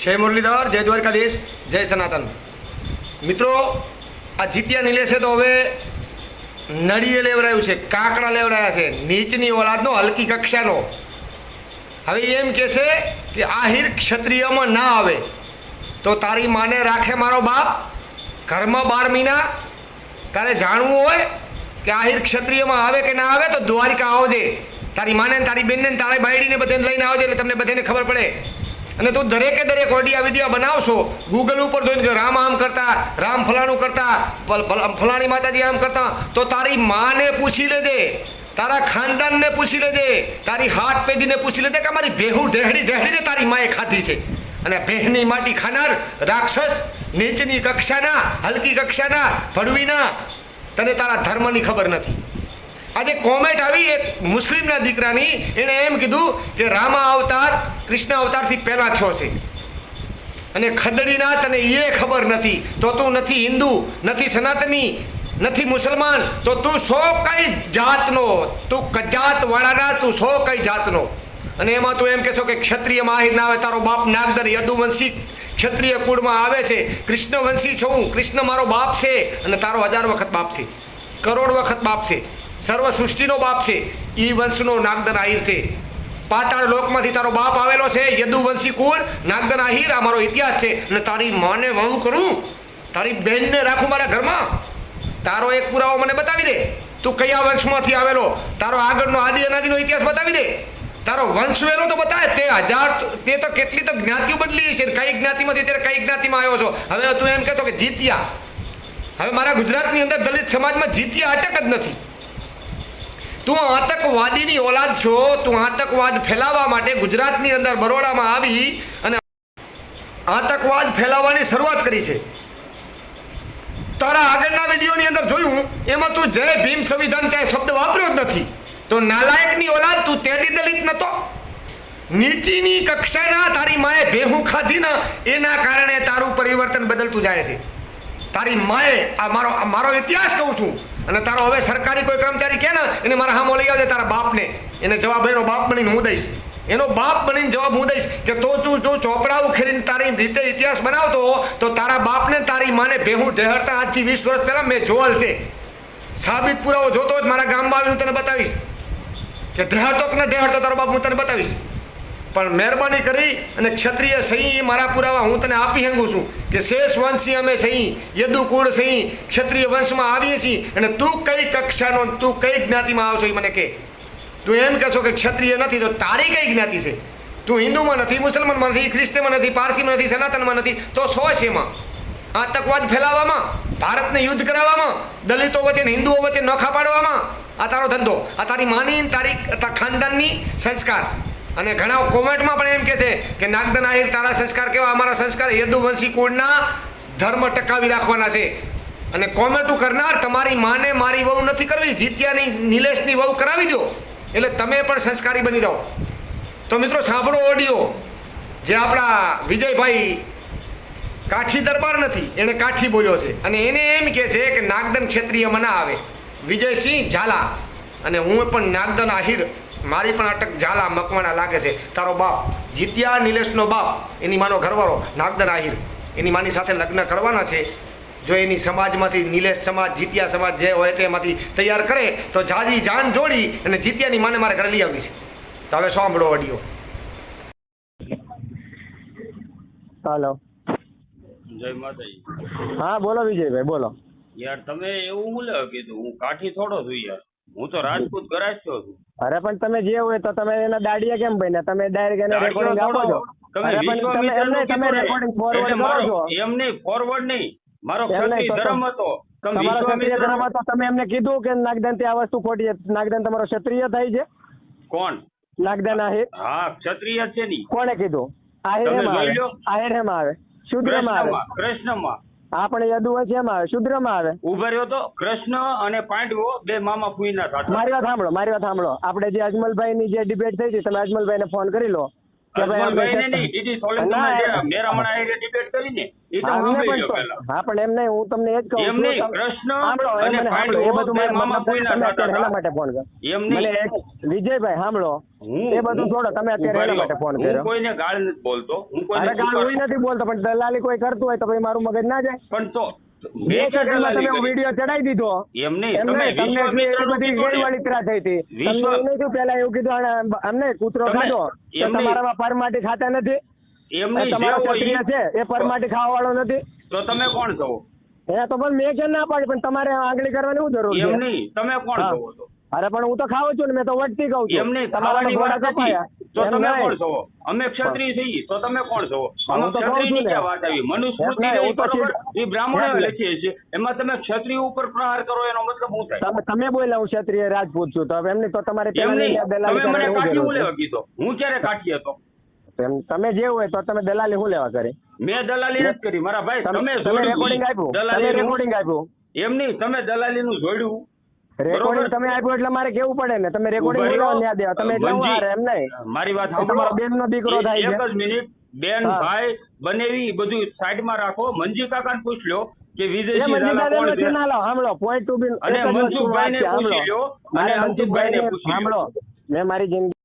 જય મુરલીધર, જય દ્વારકાધીશ, જય સનાતન. મિત્રો, આ જીત્યા નિલેશે તો હવે નળીએ લેવડાયું છે, કાકડા લેવડાયા છે, નીચની ઓલાદનો, હલકી કક્ષાનો. હવે એમ કહેશે કે આહિર ક્ષત્રિયમાં ના આવે તો તારી માને રાખે મારો બાપ. ઘરમાં 12 મહિના તારે જાણવું હોય કે આહિર ક્ષત્રિયમાં આવે કે ના આવે તો દ્વારિકા આવજે. તારી માને તારી બેનને તારી બાયડીને બધાને લઈને આવજે એટલે તમને બધાને ખબર પડે. અને તું દરેકે દરેક ઓડિયા વિડીયો બનાવશો ગૂગલ ઉપર જોઈને કે રામ આમ કરતા, રામ ફલાણું કરતા, ફલાણી માતાજી આમ કરતા, તો તારી માને પૂછી લેજે, તારા ખાનદાનને પૂછી લેજે, તારી હાથ પેઢીને પૂછી લેજે કે મારી ભેહું ઢેહડીને તારી માએ ખાધી છે. અને ભેહની માટી ખાનાર રાક્ષસ, નીચની કક્ષાના, હલકી કક્ષાના, ભડવીના, તને તારા ધર્મની ખબર નથી. આજે કોમેન્ટ આવી એક મુસ્લિમના દીકરાની, એણે એમ કીધું કે રામા અવતાર કૃષ્ણ અવતારથી પહેલાં થયો છે અને ખદડીના તને એ ખબર નથી, તો તું નથી હિન્દુ, નથી સનાતની, નથી મુસલમાન, તો તું સો કઈ જાતનો, તું કજાતવાળાના, તું સો કઈ જાતનો. અને એમાં તું એમ કહેશો કે ક્ષત્રિય માહિર ના આવે, તારો બાપ નાગદર યદુવંશી ક્ષત્રિય કુળમાં આવે છે, કૃષ્ણવંશી છું, કૃષ્ણ મારો બાપ છે અને તારો 1000 વખત બાપ છે, કરોડ વખત બાપ છે, સર્વ સૃષ્ટિનો બાપ છે. એ વંશનો નાગદર આહિર છે. પાતાળ લોકમાંથી તારો બાપ આવેલો છે, યદુવંશી કુળ, નાગદર આહિર. આ મારો ઇતિહાસ છે. અને તારી માને વહુ કરું, તારી બહેનને રાખું મારા ઘરમાં. તારો એક પુરાવો મને બતાવી દે, તું કયા વંશમાંથી આવેલો, તારો આગળનો આદિ અનાદિનો ઇતિહાસ બતાવી દે, તારો વંશ વેરો તો બતાવે. તે તો કેટલી તો જ્ઞાતિઓ બદલી છે, કઈ જ્ઞાતિમાંથી ત્યારે કઈ જ્ઞાતિમાં આવ્યો છો. હવે તું એમ કહેતો કે જીત્યા. હવે મારા ગુજરાતની અંદર દલિત સમાજમાં જીત્યા અટક જ નથી. તું આતંકવાદીની ઓલાદ છો. તું આતંકવાદ ફેલાવવા માટે ગુજરાતની અંદર બરોડામાં આવી અને આતંકવાદ ફેલાવવાની શરૂઆત કરી છે. તારા આગળના વિડીયોની અંદર જોયું, એમાં તું જય ભીમ સંવિધાન ચાહે શબ્દ વાપર્યો જ નથી. તો નાલાયકની ઓલાદ, તું તેદી દલિત નતો. નીચીની કક્ષાના તારી માએ ભેહું ખાધી ને એના કારણે તારું પરિવર્તન બદલતું જાય છે. તારી માએ મારો ઇતિહાસ કહું છું. અને તારો હવે સરકારી કોઈ કર્મચારી કે ને એને મારા હામો લઈ આવજે, તારા બાપને. એને જવાબ એનો બાપ બનીને હું દઈશ, એનો બાપ બનીને જવાબ હું દઈશ કે તું જો ચોપડા ઉખેરીને તારી રીતે ઇતિહાસ બનાવતો તો તારા બાપને તારી માને ભેહું ઢેહરતા આજથી 20 વર્ષ પહેલાં મેં જોયેલ છે. સાબિત પુરાવો જોતો જ મારા ગામમાં આવીને તને બતાવીશ કે ઢેહરતો કે ન ઢેહરતો તારો બાપ હું તને બતાવીશ. પણ મહેરબાની કરી અને ક્ષત્રિય સહી મારા પુરાવા હું તને આપી શકું છું કે શેષ વંશી અમે સહી, યદુકુળ સહી, ક્ષત્રિય વંશમાં આવીએ છીએ. અને તું કઈ કક્ષાનો, તું કઈ જ્ઞાતિમાં આવશો એ મને કહે. તું એમ કહેશો કે ક્ષત્રિય નથી તો તારી કઈ જ્ઞાતિ છે? તું હિન્દુમાં નથી, મુસલમાનમાં નથી, ખ્રિસ્તીમાં નથી, પારસીમાં નથી, સનાતનમાં નથી, તો શો છે એમાં? આતંકવાદ ફેલાવવામાં, ભારતને યુદ્ધ કરાવવામાં, દલિતો વચ્ચે હિન્દુઓ વચ્ચે નોખા પાડવામાં આ તારો ધંધો, આ તારી માની, તારી ખાનદાનની સંસ્કાર. અને ઘણા કોમેન્ટમાં પણ એમ કહે છે કે નાગદન આહિર તારા સંસ્કાર કેવા? અમારા સંસ્કાર યદુવંશી કુળના ધર્મ ટકાવી રાખવાના છે. અને કોમેન્ટો કરનાર તમારી માને મારી વહુ નથી કરવી, જીત્યાની નિલેશની વહુ કરાવી દો એટલે તમે પણ સંસ્કારી બની જાઓ. તો મિત્રો સાંભળો ઓડિયો, જે આપણા વિજયભાઈ કાઠી દરબાર નથી, એણે કાઠી બોલ્યો છે અને એને એમ કહે છે કે નાગદન ક્ષત્રિયમાં ના આવે. વિજયસિંહ ઝાલા અને હું પણ નાગદન આહિર, મારી પણ અટક ઝાલા મકવાણા લાગે છે. તારો બાપ જીત્યા નિલેશનો બાપ, એની માનો ઘરવાળો નાગદન આહિર, એની માની સાથે લગ્ન કરવાના છે. જો એની સમાજમાંથી નિલેશ સમાજ, જીત્યા સમાજ જે હોય તેમાંથી તૈયાર કરે તો જાજી જાન જોડી અને જીત્યાની માને મારે ઘરે લઈ આવી છે. તો હવે સાંભળો ઓડિયો. હાલો, જય માતાજી. હા બોલો વિજયભાઈ, બોલો. યાર તમે એવું હું લેવા કીધું? હું કાઠી થોડો છું યાર, હું તો રાજપૂત ગરાસ્યો છું. અરે પણ તમે જે હોય તો તમે એના દાડિયા કેમ બન્યા? તમે ડાયરેક્ટ એને રેકોર્ડિંગ આપો છો. અરે પણ તમે રેકોર્ડિંગ ફોરવર્ડ કરો છો. એમ નહીં, ફોરવર્ડ નહીં, મારો એમ નહીં, ક્ષત્રિય ધર્મ હતો. તમારો ક્ષત્રિય ધર્મ હતો, તમે એમને કીધું કે નાગદાન આ વસ્તુ ખોટી છે? નાગદાન તમારો ક્ષત્રિય થાય છે? કોણ નાગદાન આહિર? હા ક્ષત્રિય છે ની. કોણે કીધું? આહિર એમાં આવે, આહિર એમાં આવે, શુદ્રમાં આવે. કૃષ્ણમાં આપણે યદુવંશી એમાં આવે, શુદ્રમાં આવે. ઉભા રહ્યો તો કૃષ્ણ અને પાંડવો બે મામા ફૂઈના હતા. મારી વાત સાંભળો. આપણે જે અજમલભાઈ ની જે ડિબેટ થઈ હતી, તમે અજમલભાઈ ને ફોન કરી લો. કે ભાઈ એમ હસમુખભાઈને કહે છે- નહીં, ડીડી સોલંકીમાં ના, જે મેરામણ આઈને ડિબેટ કરીને એ તો હા, અમને સાંભળી પણ લો તો- પહેલા. હા પણ એમ નહીં, હું તમને એ જ કહું એમ છું, નહીં, તમે- કૃષ્ણ સાંભળો, એ અને મને સાંભળો, એ બધું પાંડવો મારા મામા મતલબ કોઈના તમે અત્યારે થતા એના હતા. માટે ફોન કર્યો. એમ મને નહીં. એક વિજયભાઈ સાંભળો, હું એ બધું છોડો, તમે અત્યારે એના માટે ફોન હું કર્યો. કોઈને ગાળ નથી બોલતો, હું કોઈને અરે ગાળ હું નથી બોલતો, પણ દલાલી કોઈ કરતું હોય તો પછી મારું મગજ ના જાય. પણ તો બે મેં ક્યાં સેકન્ડમાં દલાલી તમે કરી? વિડીયો ચડાવી દીધો. એમ નહીં, એમ તમે નહીં, તમને એટલી વિશ્વામિત્રનું બધી કીધું ને. ગેરવળિતરા થઈ હતી. તમને વિશ્વ- એવું નહીં થયું પેલા એવું કીધું અમને કૂતરો તમે- ખાધો એમ તો નહીં. તમારામાં પરમાટી ખાતા નથી. એમ અને નહીં, તમારો જે હોય ક્ષત્રિય ઈ- છે એ પરમાટી ખાવા વાળો નથી. તો તમે કોણ છો? એ તો પણ મેં કેમ ના પાડી, પણ તમારે આંગળી કરવાની શું જરૂર એમ છે? નહીં, તમે કોણ હા. છો તો? અરે પણ હું તો ખાઉં છું ને, મેં તો વટતી કહું છું. એમ નહીં, તમારા ખાવાની તો વાત ઘોડા નથી. કપાયા. તો એમ તમે નહીં. કોણ છો? અમે ક્ષત્રિય છીએ, તો તમે કોણ છો? અમે હું તો કહું ક્ષત્રિયની છું ને. ક્યાં વાત આવી? મનુસ્મૃતિ એમ નહીં, રહી, હું તો બરોબર? સીધું- એ બ્રાહ્મણોએ એમ નહીં. લખીએ છીએ, એમાં તમે ક્ષત્રિય ઉપર પ્રહાર કરો એનો મતલબ શું થાય? તમે બોલ્યા હું ક્ષત્રિય રાજપૂત છું, તો હવે એમની તો તમારે એમ પેલા નહીં, દલાલી તમે મને કરવાની શું કાઠી જરૂર હું લેવા કીધો? હું ક્યારે કાઠી હતો? છે? તમે જે હોય તો તમે દલાલી શું લેવા કરી? મેં દલાલી નથી કરી મારા ભાઈ. તમે તમે જોડ્યું રેકોર્ડિંગ આપ્યું, તમે દલાલીનું. રેકોર્ડિંગ આપ્યું. એમ નહીં, તમે દલાલીનું જોડ્યું. રેકોર્ડિંગ બરોબર. તમે આપ્યું એટલે મારે કેવું પડે ને, તમે રેકોર્ડિંગ ઉભા બોલાવો રહો. ન્યા દેવા, તમે એટલે હું મંજી, હારે, એમ નહીં. મારી વાત એ સાંભળો. તમારો બેનનો દીકરો થાય છે. એક જ મિનિટ, બેન હા. ભાઈ બનેવી બધું સાઈડમાં રાખો. મંજી કાકાને પૂછ લો કે એ વિજયસિંહ મંજી ઝાલા દાદાને કોણ છે? વચ્ચે ના લાવો, સાંભળો, point to be અને એક જ વસ્તુ મનસુખભાઈને વાત છે, પૂછી સાંભળો. લ્યો, અને મારે અંકિતભાઈને પૂછી લ્યો. સાંભળો, મેં મારી જિંદગી